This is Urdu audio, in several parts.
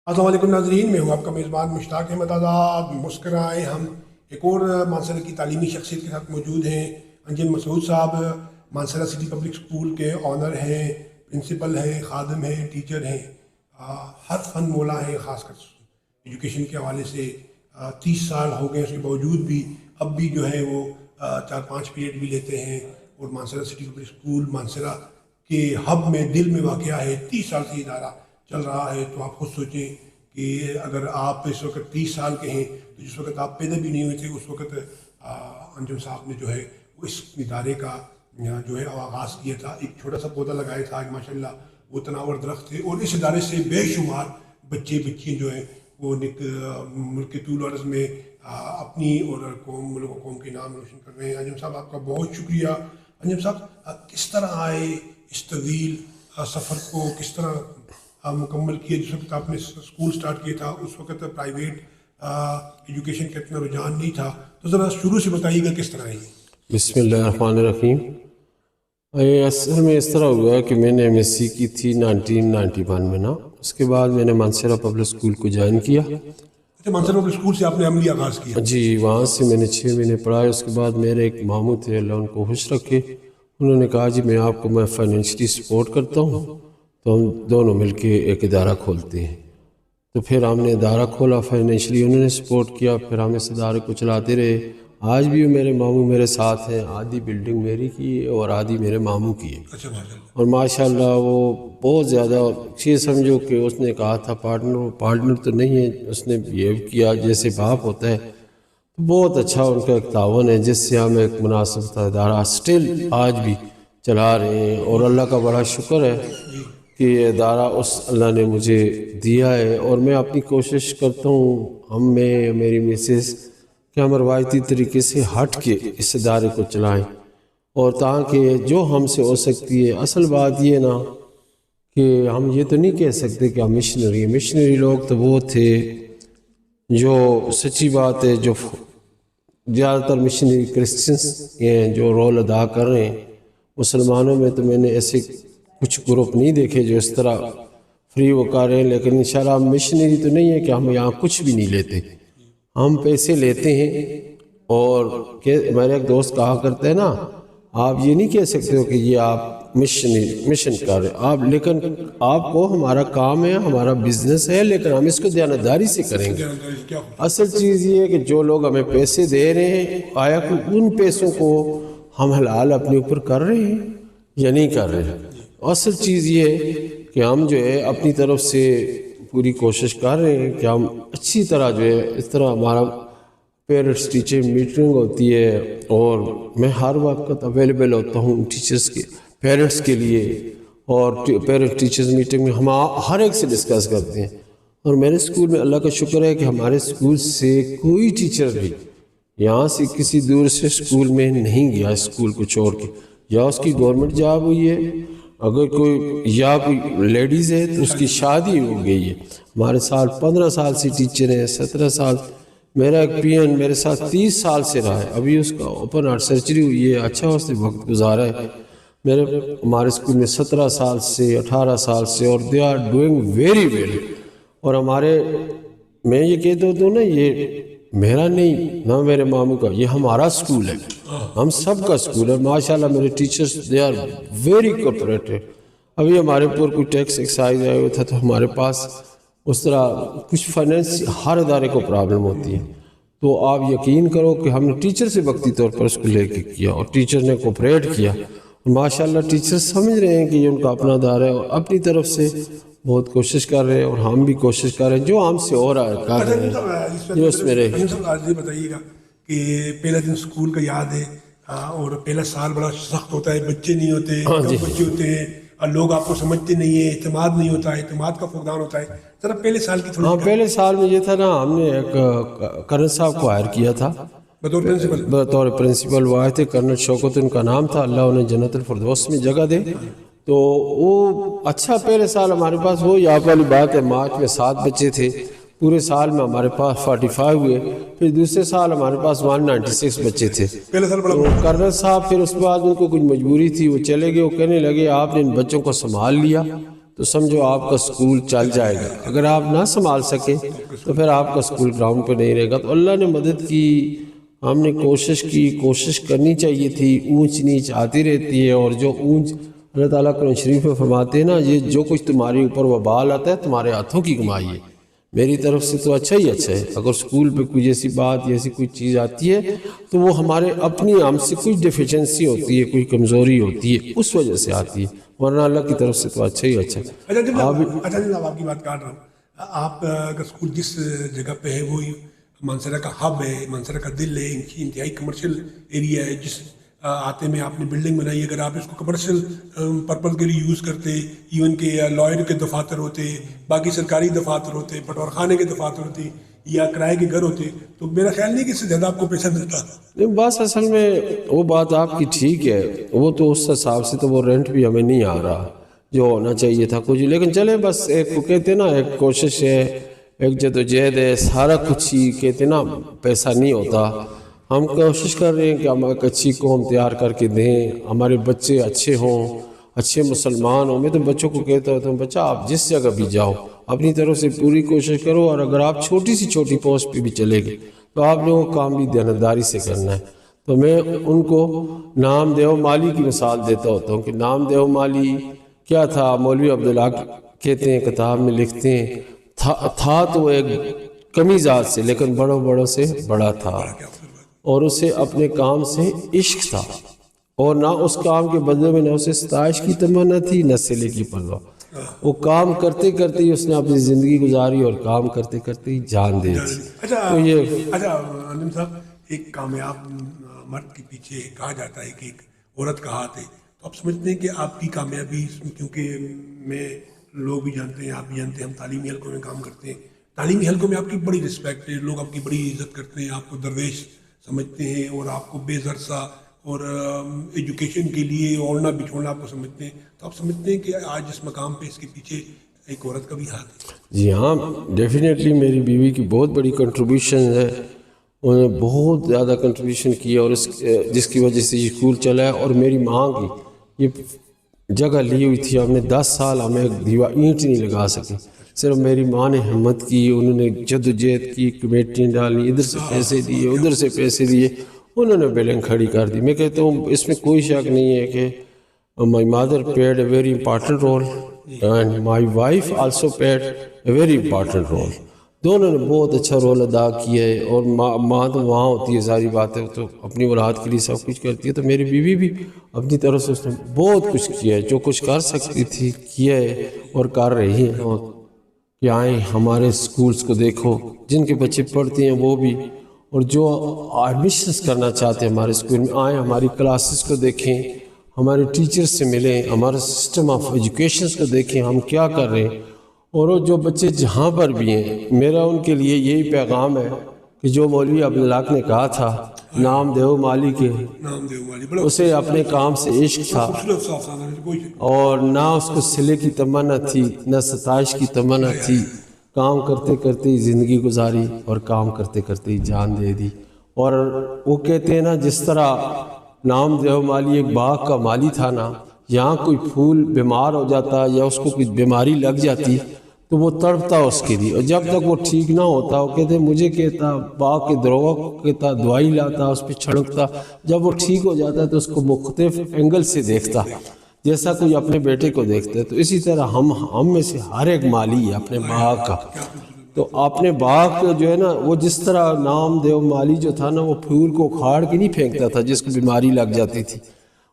السلام علیکم ناظرین، میں ہوں آپ کا میزبان مشتاق احمد آزاد۔ مسکرائیں ہم ایک اور مانسہرہ کی تعلیمی شخصیت کے ساتھ موجود ہیں۔ انجم مسعود صاحب مانسہرہ سٹی پبلک اسکول کے آنر ہیں، پرنسپل ہیں، خادم ہیں، ٹیچر ہیں، ہر فن مولا ہیں۔ خاص کر ایجوکیشن کے حوالے سے 30 سال ہو گئے، اس کے باوجود بھی اب بھی جو ہے وہ 4-5 پیریڈ بھی لیتے ہیں۔ اور Mansehra city public school Mansehra کے ہب میں، دل میں واقع ہے۔ 30 سال سے ادارہ چل رہا ہے، تو آپ خود سوچیں کہ اگر آپ اس وقت 30 سال کے ہیں تو جس وقت آپ پیدا بھی نہیں ہوئے تھے اس وقت انجم صاحب نے جو ہے وہ اس ادارے کا جو ہے آغاز کیا تھا۔ ایک چھوٹا سا پودا لگایا تھا، آج ماشاءاللہ وہ تناور درخت تھے، اور اس ادارے سے بے شمار بچے بچیاں جو ہیں وہ ملک کے طول و عرض میں اپنی اور ملک و قوم کے نام روشن کر رہے ہیں۔ انجم صاحب آپ کا بہت شکریہ۔ انجم صاحب کس طرح آئے اس طویل سفر کو، کس طرح مکمل کیا؟ جس وقت آپ نے اسکول سٹارٹ کیا تھا اس وقت پرائیویٹ ایجوکیشن کا اتنا رجحان نہیں تھا، تو ذرا شروع سے بتائیے گا کس طرح ہے؟ بسم اللہ الرحمن الرحیم۔ اصل میں اس طرح ہوا کہ میں نے ایم ایس سی کی تھی 1991 میں نا، اس کے بعد میں نے مانسہرہ پبلک اسکول کو جوائن کیا۔ مانسہرہ پبلک اسکول سے آپ نے عملی آغاز کیا؟ جی، وہاں سے میں نے 6 مہینے پڑھائے۔ اس کے بعد میرے ایک ماموں تھے، اللہ ان کو خوش رکھے، انہوں نے کہا جی میں فائنینشلی سپورٹ کرتا ہوں، تو ہم دونوں مل کے ایک ادارہ کھولتے ہیں۔ تو پھر ہم نے ادارہ کھولا، فائنینشلی انہوں نے سپورٹ کیا، پھر ہم اس ادارے کو چلاتے رہے۔ آج بھی میرے ماموں میرے ساتھ ہیں، آدھی بلڈنگ میری کی ہے اور آدھی میرے ماموں کی ہے۔ اور ماشاءاللہ وہ بہت زیادہ یہ سمجھو کہ اس نے کہا تھا پارٹنر تو نہیں ہے، اس نے بیہیو کیا جیسے باپ ہوتا ہے۔ بہت اچھا ان کا ایک تعاون ہے، جس سے ہم ایک مناسب ادارہ اسٹل آج بھی چلا رہے ہیں، اور اللہ کا بڑا شکر ہے کہ یہ ادارہ اس اللہ نے مجھے دیا ہے۔ اور میں اپنی کوشش کرتا ہوں، میں میری مسز، کہ ہم روایتی طریقے سے ہٹ کے اس ادارے کو چلائیں، اور تاکہ جو ہم سے ہو سکتی ہے۔ اصل بات یہ نا کہ ہم یہ تو نہیں کہہ سکتے کہ ہم مشنری لوگ تو وہ تھے، جو سچی بات ہے، جو زیادہ تر مشنری کرسچنس ہیں جو رول ادا کر رہے ہیں۔ مسلمانوں میں تو میں نے ایسے کچھ گروپ نہیں دیکھے جو اس طرح فری وہ کر رہے ہیں، لیکن انشاءاللہ مشنری تو نہیں ہے کہ ہم یہاں کچھ بھی نہیں لیتے، ہم پیسے لیتے ہیں۔ اور میرے ایک دوست کہا کرتے ہیں نا، آپ یہ نہیں کہہ سکتے ہو کہ یہ آپ مشن کر رہے ہیں آپ، لیکن آپ کو ہمارا کام ہے، ہمارا بزنس ہے، لیکن ہم اس کو دیانتداری سے کریں گے۔ اصل چیز یہ ہے کہ جو لوگ ہمیں پیسے دے رہے ہیں، آیا کہ ان پیسوں کو ہم حلال اپنے اوپر کر رہے ہیں یا نہیں کر رہے ہیں؟ اصل چیز یہ ہے کہ ہم جو ہے اپنی طرف سے پوری کوشش کر رہے ہیں کہ ہم اچھی طرح جو ہے، اس طرح ہمارا پیرنٹس ٹیچر میٹنگ ہوتی ہے، اور میں ہر وقت اویلیبل ہوتا ہوں ٹیچرز کے پیرنٹس کے لیے، اور پیرنٹ ٹیچرز میٹنگ میں ہم ہر ایک سے ڈسکس کرتے ہیں۔ اور میرے اسکول میں اللہ کا شکر ہے کہ ہمارے اسکول سے کوئی ٹیچر بھی یہاں سے کسی دور سے اسکول میں نہیں گیا، اسکول کو چھوڑ کے، یا اس کی گورنمنٹ جاب ہوئی ہے، اگر کوئی لیڈیز ہے تو اس کی شادی ہو گئی ہے۔ ہمارے سال 15 سال سے ٹیچر ہیں، 17 سال۔ میرا ایک پی این میرے ساتھ 30 سال سے رہا ہے، ابھی اس کا اوپن ہارٹ سرجری ہوئی ہے، اچھا اس نے وقت گزارا ہے۔ ہمارے اسکول میں 17 سال سے 18 سال سے، اور they are doing very well. اور میں یہ کہتا ہوں نا، یہ میرا نہیں نہ میرے ماموں کا، یہ ہمارا اسکول ہے، ہم سب کا اسکول ہے۔ ماشاءاللہ میرے teachers they are very cooperative. ابھی ہمارے اوپر کوئی ٹیکس ایکسائز آیا ہوا تھا تو ہمارے پاس اس طرح کچھ فائنینس، ہر ادارے کو پرابلم ہوتی ہے، تو آپ یقین کرو کہ ہم نے ٹیچر سے وقتی طور پر اس کو لے کے کیا، اور ٹیچر نے کوپریٹ کیا۔ ماشاءاللہ ٹیچر سمجھ رہے ہیں کہ یہ ان کا اپنا ادارہ ہے، اور اپنی طرف سے بہت کوشش کر رہے ہیں، اور ہم بھی کوشش کر رہے ہیں جو ہم سے ہو رہا ہے کر رہے ہیں۔ جو اس میرے یہ بتائیے گا کہ پہلا دن اسکول کا یاد ہے، اور پہلا سال بڑا سخت ہوتا ہے، بچے نہیں ہوتے، کم بچے ہوتے ہیں، اور لوگ آپ کو سمجھتے نہیں ہیں، اعتماد نہیں ہوتا ہے، اعتماد کا فقدان ہوتا ہے۔ ذرا پہلے سال کی تھوڑی پہلے سال میں یہ تھا نا، ہم نے ایک کرن صاحب کو ہائر کیا تھا بطور پرنسپل، وہ آئے تھے، کرنل شوکت ان کا نام تھا، اللہ انہیں جنت الفردوس میں جگہ دے۔ تو وہ اچھا پہلے سال ہمارے پاس وہ یاد والی بات ہے، مارچ میں 7 بچے تھے، پورے سال میں ہمارے پاس 45 ہوئے، پھر دوسرے سال ہمارے پاس 196 بچے تھے۔ تو کرنل صاحب پھر اس کے بعد ان کو کچھ مجبوری تھی، وہ چلے گئے، وہ کہنے لگے آپ نے ان بچوں کو سنبھال لیا تو سمجھو آپ کا سکول چل جائے گا. اگر آپ نہ سنبھال سکیں تو پھر آپ کا سکول گراؤنڈ پہ نہیں رہے گا. تو اللہ نے مدد کی, ہم نے کوشش کرنی چاہیے تھی. اونچ نیچ آتی رہتی ہے, اور جو اونچ اللہ تعالیٰ قرآن شریف میں فرماتے ہیں نا, یہ جو کچھ تمہارے اوپر وبال آتا ہے تمہارے ہاتھوں کی کمائی ہے. میری طرف سے تو اچھا ہی اچھا ہے. اگر سکول پہ کوئی ایسی بات یا ایسی کوئی چیز آتی ہے تو وہ ہمارے اپنی ہم سے کوئی ڈیفیشنسی ہوتی ہے, کوئی کمزوری ہوتی ہے, اس وجہ سے آتی ہے, ورنہ اللہ کی طرف سے تو اچھا ہی اچھا ہے. اچھا جناب, آپ کی بات کاٹ رہا ہوں. آپ کا اسکول جس جگہ پہ ہے وہ مانسہرہ کا ہب ہے, مانسہرہ کا دل ہے, انتہائی کمرشل ایریا ہے. جس آتے میں آپ نے بلڈنگ بنائی, اگر آپ اس کو کمرشل پرپز کے لیے یوز کرتے, ایون کہ لائر کے دفاتر ہوتے, باقی سرکاری دفاتر ہوتے, بٹور خانے کے دفاتر ہوتے, یا کرائے کے گھر ہوتے, تو میرا خیال نہیں کہ اس سے زیادہ آپ کو پیسہ ملتا. بس اصل میں وہ بات آپ کی ٹھیک ہے, وہ تو اس حساب سے تو وہ رینٹ بھی ہمیں نہیں آ رہا جو ہونا چاہیے تھا کچھ. لیکن چلے بس ایک کو کہتے نا, ایک کوشش ہے, ایک جدوجہد ہے, سارا کچھ ہی کہتے نا پیسہ نہیں ہوتا. ہم کوشش کر رہے ہیں کہ ہم ایک اچھی قوم تیار کر کے دیں, ہمارے بچے اچھے ہوں, اچھے مسلمان ہوں. میں تو بچوں کو کہتا ہوتا ہوں, بچہ آپ جس جگہ بھی جاؤ اپنی طرف سے پوری کوشش کرو, اور اگر آپ چھوٹی سی چھوٹی پوسٹ پہ بھی چلے گئے تو آپ نے وہ کام بھی دیانتداری سے کرنا ہے. تو میں ان کو نام دیو مالی کی مثال دیتا ہوتا ہوں کہ نام دیو مالی کیا تھا. مولوی عبدالحق کہتے ہیں, کتاب میں لکھتے ہیں, تھا تو وہ ایک کمی ذات سے, لیکن بڑوں سے بڑا تھا, اور اسے اپنے کام سے عشق تھا, اور نہ اس کام کے بدلے میں نہ اسے ستائش کی تمنا تھی, نہ صلے کی پرواہ. وہ کام کرتے کرتے ہی اس نے اپنی زندگی گزاری, اور کام کرتے کرتے ہی جان دے دی. اچھا عالم صاحب, ایک کامیاب مرد کے پیچھے کہا جاتا ہے کہ ایک عورت کا ہاتھ ہے. تو آپ سمجھتے ہیں کہ آپ کی کامیابی, کیونکہ میں لوگ بھی جانتے ہیں, آپ بھی جانتے ہیں, ہم تعلیمی حلقوں میں کام کرتے ہیں, تعلیمی حلقوں میں آپ کی بڑی رسپیکٹ ہے, لوگ آپ کی بڑی عزت کرتے ہیں, آپ کو درویش سمجھتے ہیں, اور آپ کو بے ذرسا اور ایجوکیشن کے لیے اوڑھنا بچھوڑنا آپ کو سمجھتے ہیں. تو آپ سمجھتے ہیں کہ آج اس مقام پہ اس کے پیچھے ایک عورت کا بھی ہاتھ ہے؟ جی ہاں, ڈیفینیٹلی میری بیوی کی بہت بڑی کنٹریبیوشن ہے, انہوں نے بہت زیادہ کنٹریبیوشن کی, اور جس کی وجہ سے یہ اسکول چلا ہے. اور میری ماں کی یہ جگہ لی ہوئی تھی, ہم نے 10 سال ہمیں اینٹ نہیں لگا سکے. صرف میری ماں نے ہمت کی, انہوں نے جدوجہد کی, کمیٹیاں ڈالی, ادھر سے پیسے دیے, ادھر سے پیسے دیے, انہوں نے بلڈنگ کھڑی کر دی. میں کہتا ہوں اس میں کوئی شک نہیں ہے کہ my mother played a very important role and my wife also played a very important role. دونوں نے بہت اچھا رول ادا کیا ہے, اور ماں تو وہاں ہوتی ہے, ساری باتیں تو اپنی اولاد کے لیے سب کچھ کرتی ہے. تو میری بیوی بھی اپنی طرف سے اس نے بہت کچھ کیا ہے, جو کچھ کر سکتی تھی کیا ہے, اور کر رہی ہیں. اور کہ آئیں ہمارے سکولز کو دیکھو, جن کے بچے پڑھتے ہیں وہ بھی, اور جو ایڈمیشنز کرنا چاہتے ہیں ہمارے اسکول میں, آئیں ہماری کلاسز کو دیکھیں, ہمارے ٹیچرز سے ملیں, ہمارا سسٹم آف ایجوکیشنز کو دیکھیں ہم کیا کر رہے ہیں. اور جو بچے جہاں پر بھی ہیں, میرا ان کے لیے یہی پیغام ہے کہ جو مولوی عبدالحق نے کہا تھا, نام دیو مالی کے, اسے اپنے کام سے عشق تھا, اور نہ اس کو صلے کی تمنا تھی, نہ ستائش کی تمنا تھی. کام کرتے کرتے ہی زندگی گزاری, اور کام کرتے کرتے ہی جان دے دی. اور وہ کہتے ہیں نا, جس طرح نام دیو مالی ایک باغ کا مالی تھا نا, یہاں کوئی پھول بیمار ہو جاتا یا اس کو کوئی بیماری لگ جاتی تو وہ تڑپتا اس کے لیے, اور جب تک وہ ٹھیک نہ ہوتا وہ کہتے مجھے کہتا, باغ کے دروغ کو کہتا, دوائی لاتا, اس پہ چھڑکتا, جب وہ ٹھیک ہو جاتا ہے تو اس کو مختلف اینگل سے دیکھتا, جیسا کوئی اپنے بیٹے کو دیکھتا ہے. تو اسی طرح ہم میں سے ہر ایک مالی ہے اپنے باغ کا. تو اپنے باغ کو جو ہے نا, وہ جس طرح نام دیو مالی جو تھا نا, وہ پھول کو اکھاڑ کے نہیں پھینکتا تھا جس کو بیماری لگ جاتی تھی,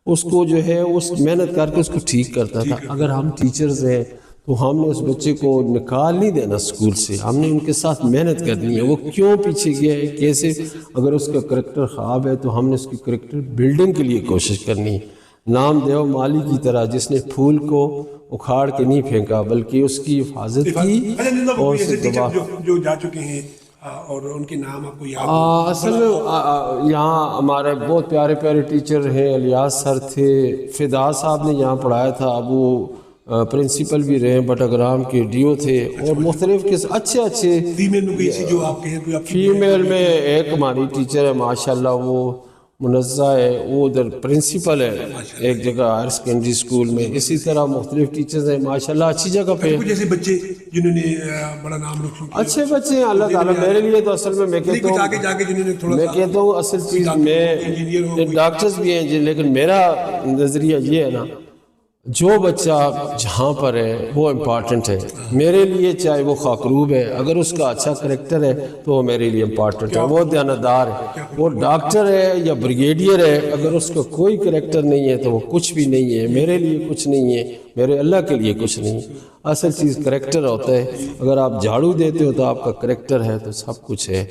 اس کو جو ہے اس محنت کر کے اس کو ٹھیک کرتا تھا. اگر ہم ٹیچرز ہیں تو ہم نے اس بچے کو نکال نہیں دینا اسکول سے, ہم نے ان کے ساتھ محنت کرنی ہے. وہ کیوں پیچھے گیا ہے, کیسے, اگر اس کا کریکٹر خراب ہے تو ہم نے اس کی کریکٹر بلڈنگ کے لیے کوشش کرنی ہے. نام دیو مالی کی طرح جس نے پھول کو اکھاڑ کے نہیں پھینکا بلکہ اس کی حفاظت کی, اور جو جا چکے ہیں اور ان کے نام آپ کو یاد؟ اصل میں یہاں ہمارے بہت پیارے پیارے ٹیچر ہیں. الیاس سر تھے, فدا صاحب نے یہاں پڑھایا تھا, اب وہ پرنسپل بھی رہے, بٹاگرام کے ڈیو تھے, اور مختلف اچھے فیمیل میں کوئی ایسی جو آپ کہیں؟ فیمیل میں ایک ہماری ٹیچر ہے ماشاءاللہ, وہ منزہ ہے, وہ ادھر پرنسپل ہے ایک جگہ ہائر سیکنڈری اسکول میں. اسی طرح مختلف ٹیچرز ہیں ماشاءاللہ اچھی جگہ پہ. کچھ ایسے بچے جنہوں نے بڑا نام روشن کیا, اچھے بچے ہیں اللہ تعالیٰ. میرے لیے تو اصل میں کہتا ہوں, آگے جا کے جنہوں نے تھوڑا میں کہتا ہوں اصل چیز میں ڈاکٹرز بھی ہیں لیکن میرا نظریہ یہ ہے نا, جو بچہ جہاں پر ہے وہ امپارٹنٹ ہے میرے لیے, چاہے وہ خاکروب ہے, اگر اس کا اچھا کریکٹر ہے تو وہ میرے لیے امپارٹنٹ ہے. وہ دیانتدار ہے, وہ ڈاکٹر ہے یا بریگیڈیئر ہے, اگر اس کا کوئی کریکٹر نہیں ہے تو وہ کچھ بھی نہیں ہے, میرے لیے کچھ نہیں ہے, میرے اللہ کے لیے کچھ نہیں. اصل چیز کریکٹر ہوتا ہے. اگر آپ جھاڑو دیتے ہو تو آپ کا کریکٹر ہے تو سب کچھ ہے,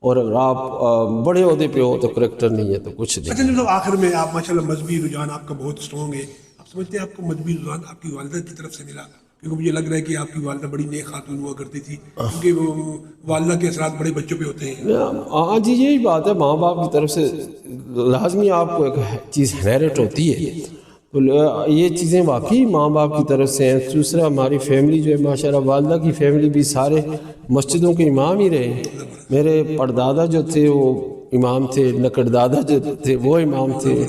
اور اگر آپ بڑے عہدے پہ ہو تو کریکٹر نہیں ہے تو کچھ نہیں. اچھا, آخر میں آپ ماشاءاللہ مذہبی رجحان آپ کا بہت اسٹرانگ ہے. سمجھتے ہیں آپ کو مذہبی رجحان آپ کی والدہ کی طرف سے ملا؟ کیونکہ مجھے لگ رہا ہے کہ آپ کی والدہ بڑی نیک خاتون ہوا کرتی تھی, کیونکہ وہ والدہ کے اثرات بڑے بچوں پہ ہوتے ہیں. ہاں جی, یہی بات ہے. ماں باپ کی طرف سے لازمی آپ کو ایک چیز انہیرٹ ہوتی ہے, تو یہ چیزیں واقعی ماں باپ کی طرف سے ہیں. دوسرا ہماری فیملی جو ہے ماشاءاللہ, والدہ کی فیملی بھی سارے مسجدوں کے امام ہی رہے. میرے پردادا جو تھے وہ امام تھے, نکڑ دادا جو تھے وہ امام تھے,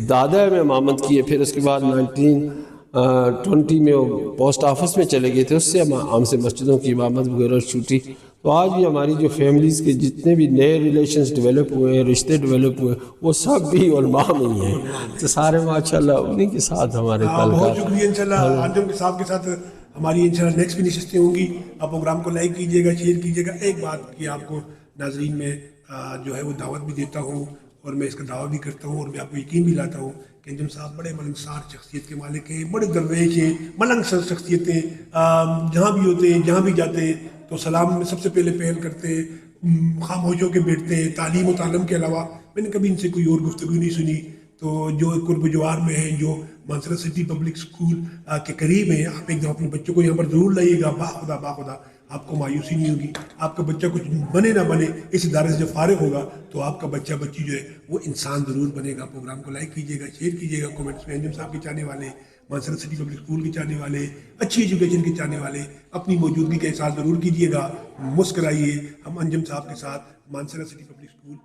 دادا میں امامت کیے, پھر اس کے بعد 1920 میں وہ پوسٹ آفس میں چلے گئے تھے, اس سے ہم سے مسجدوں کی امامت وغیرہ چھوٹی. تو آج بھی ہماری جو فیملیز کے جتنے بھی نئے ریلیشنز ڈیولپ ہوئے ہیں, رشتے ڈیولپ ہوئے, وہ سب بھی علماء میں ہی ہیں. تو سارے ماشاءاللہ انہیں کے ساتھ ہمارے تعلقات. بہت شکریہ. انشاءاللہ انجم کے صاحب کے ساتھ ہماری انشاءاللہ نیکسٹ بھی نشستیں ہوں گی. آپ پروگرام کو لائک کیجیے گا, شیئر کیجیے گا. ایک بات کہ آپ کو ناظرین میں جو ہے وہ دعوت بھی دیتا ہوں, اور میں اس کا دعویٰ بھی کرتا ہوں, اور میں آپ کو یقین بھی لاتا ہوں کہ انجم صاحب بڑے ملنگسار شخصیت کے مالک ہیں, بڑے درویش ہیں, ملنگ شخصیتیں. جہاں بھی ہوتے ہیں, جہاں بھی جاتے ہیں تو سلام میں سب سے پہلے پہل کرتے ہیں, خاموش ہو کے بیٹھتے ہیں. تعلیم و تعلم کے علاوہ میں نے کبھی ان سے کوئی اور گفتگو نہیں سنی. تو جو قرب جوار میں ہیں, جو مانسرا سٹی پبلک اسکول کے قریب ہیں, آپ ایک دم اپنے بچوں کو یہاں پر ضرور لائیے گا. باخدا آپ کو مایوسی نہیں ہوگی. آپ کا بچہ کچھ بنے نہ بنے, اس ادارے سے جب فارغ ہوگا تو آپ کا بچہ بچی جو ہے وہ انسان ضرور بنے گا. پروگرام کو لائک کیجیے گا, شیئر کیجیے گا. کومنٹس میں انجم صاحب کے چاہنے والے, مانسرا سٹی پبلک اسکول کے چاہنے والے, اچھی ایجوکیشن کے چاہنے والے اپنی موجودگی کا احساس ضرور کیجیے گا. مسکرائیے. ہم انجم صاحب کے ساتھ مانسرا سٹی پبلک اسکول